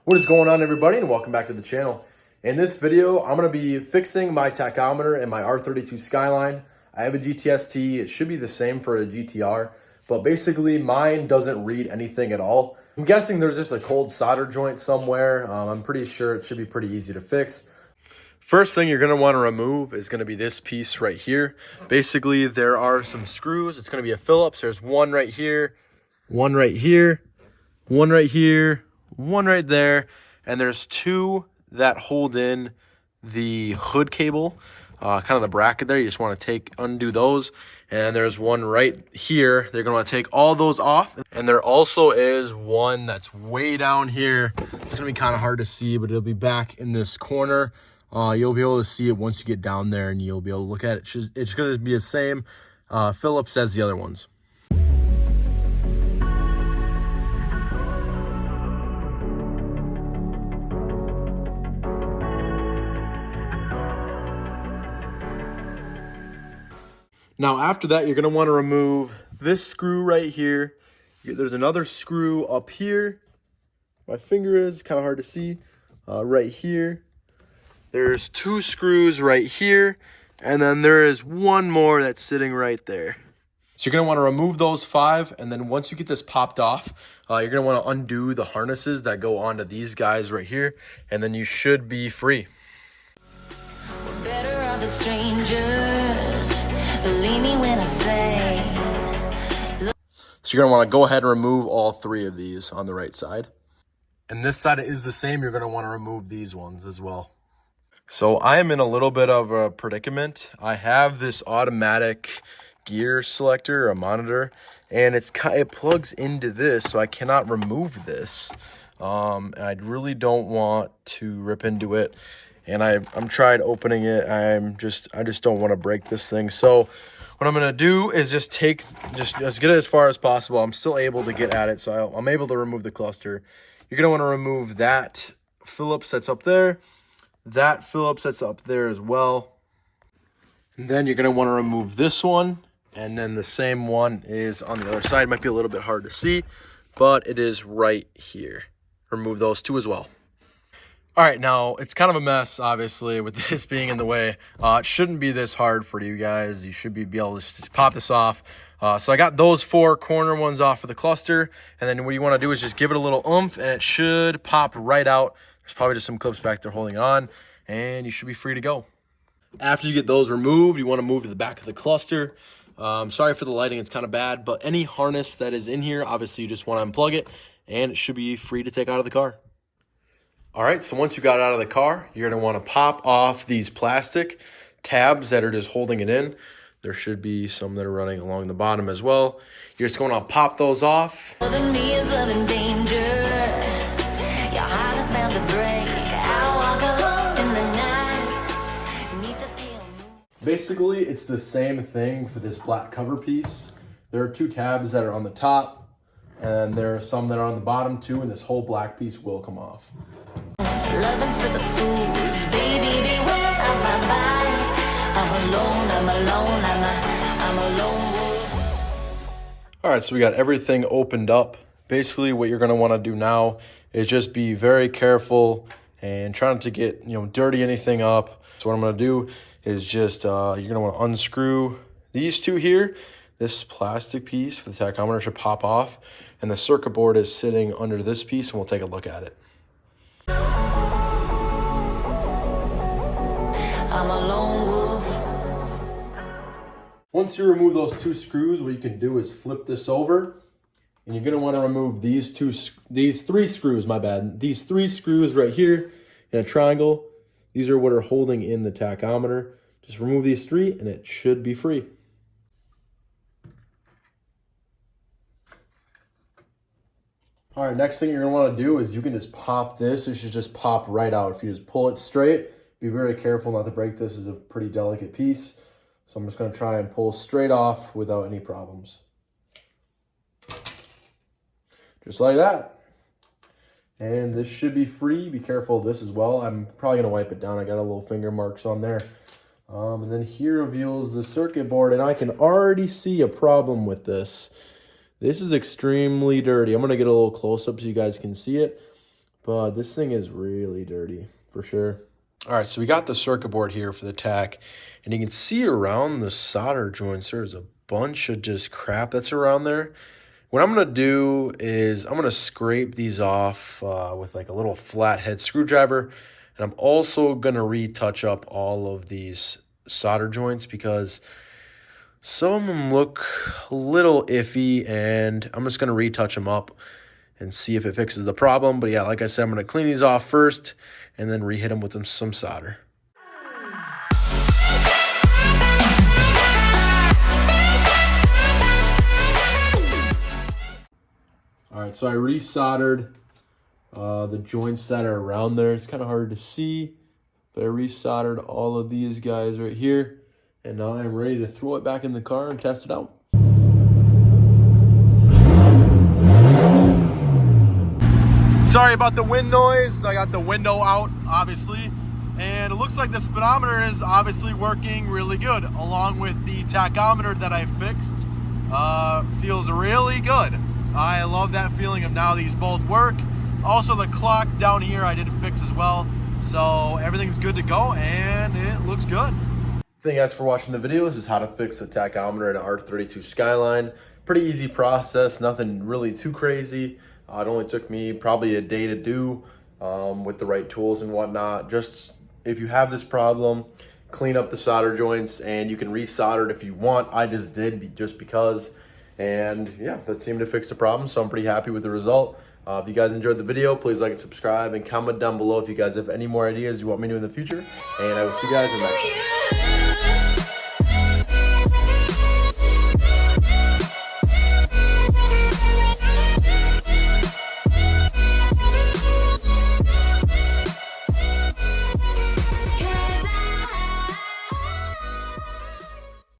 What is going on, everybody, and welcome back to the channel. In this video, I'm going to be fixing my tachometer and my R32 Skyline. I have a GTS-T. It should be the same for a GTR, but basically mine doesn't read anything at all. I'm guessing there's just a cold solder joint somewhere. I'm pretty sure it should be pretty easy to fix. First thing you're going to want to remove is going to be this piece right here. Basically, there are some screws. It's going to be a Phillips. There's one right here, one right here, one right here, one right there, and there's two that hold in the hood cable, kind of the bracket there. You just want to undo those, and there's one right here. They're going to take all those off, and there also is one that's way down here. It's going to be kind of hard to see, but it'll be back in this corner. You'll be able to see it once you get down there, and you'll be able to look at it. It's going to be the same Phillips as the other ones. Now, after that, you're going to want to remove this screw right here. There's another screw up here. My finger is kind of hard to see. Right here. There's two screws right here. And then there is one more that's sitting right there. So you're going to want to remove those 5. And then once you get this popped off, you're going to want to undo the harnesses that go onto these guys right here. And then you should be free. We're better off as strangers. Believe me when I say. So you're going to want to go ahead and remove all 3 of these on the right side. And this side is the same. You're going to want to remove these ones as well. So I am in a little bit of a predicament. I have this automatic gear selector, a monitor, and it plugs into this, so I cannot remove this. And I really don't want to rip into it. And I'm tried opening it. I just don't want to break this thing. So what I'm gonna do is just get it as far as possible. I'm still able to get at it, so I'm able to remove the cluster. You're gonna want to remove that Phillips that's up there, that Phillips that's up there as well. And then you're gonna want to remove this one, and then the same one is on the other side. It might be a little bit hard to see, but it is right here. Remove those 2 as well. All right, now it's kind of a mess, obviously, with this being in the way. It shouldn't be this hard for you guys. You should be able to just pop this off. So I got those 4 corner ones off of the cluster, and then what you want to do is just give it a little oomph, and it should pop right out. There's probably just some clips back there holding on, and you should be free to go. After you get those removed, you want to move to the back of the cluster. Sorry for the lighting, it's kind of bad, but any harness that is in here, obviously you just want to unplug it, and it should be free to take out of the car. All right, so once you got it out of the car, you're going to want to pop off these plastic tabs that are just holding it in. There should be some that are running along the bottom as well. You're just going to pop those off. Basically, it's the same thing for this black cover piece. There are 2 tabs that are on the top, and there are some that are on the bottom too, and this whole black piece will come off. Lovin's for the fools, baby, beware of my body. I'm a lone wolf. All right, so we got everything opened up. Basically, what you're gonna wanna do now is just be very careful and try not to get, dirty anything up. So what I'm gonna do is just, you're gonna wanna unscrew these 2 here. This plastic piece for the tachometer should pop off, and the circuit board is sitting under this piece, and we'll take a look at it. I'm a lone wolf. Once you remove those 2 screws, what you can do is flip this over, and you're gonna want to remove these 3 screws, my bad. These 3 screws right here in a triangle. These are what are holding in the tachometer. Just remove these 3, and it should be free. All right, next thing you're gonna wanna do is you can just pop this. It should just pop right out. If you just pull it straight, be very careful not to break this. It's a pretty delicate piece. So I'm just gonna try and pull straight off without any problems. Just like that. And this should be free. Be careful of this as well. I'm probably gonna wipe it down. I got a little finger marks on there. And then here reveals the circuit board, and I can already see a problem with this. This is extremely dirty. I'm gonna get a little close up so you guys can see it. but this thing is really dirty for sure. All right, so we got the circuit board here for the tack, and you can see around the solder joints, there's a bunch of just crap that's around there. What I'm going to do is I'm going to scrape these off with like a little flathead screwdriver, and I'm also going to retouch up all of these solder joints because some of them look a little iffy, and I'm just going to retouch them up and see if it fixes the problem. But yeah, like I said, I'm going to clean these off first and then re-hit them with some solder. All right, so I resoldered the joints that are around there. It's kind of hard to see, but I resoldered all of these guys right here. And now I'm ready to throw it back in the car and test it out. Sorry about the wind noise. I got the window out, obviously. And it looks like the speedometer is obviously working really good, along with the tachometer that I fixed. Feels really good. I love that feeling of now these both work. Also, the clock down here I did fix as well. So everything's good to go, and it looks good. Thank you guys for watching the video. This is how to fix the tachometer in an R32 Skyline. Pretty easy process, nothing really too crazy. It only took me probably a day to do with the right tools and whatnot. Just if you have this problem, clean up the solder joints, and you can resolder it if you want. I just did just because, and yeah, that seemed to fix the problem, so I'm pretty happy with the result. If you guys enjoyed the video, please like and subscribe, and comment down below if you guys have any more ideas you want me to do in the future, and I will see you guys in the next one.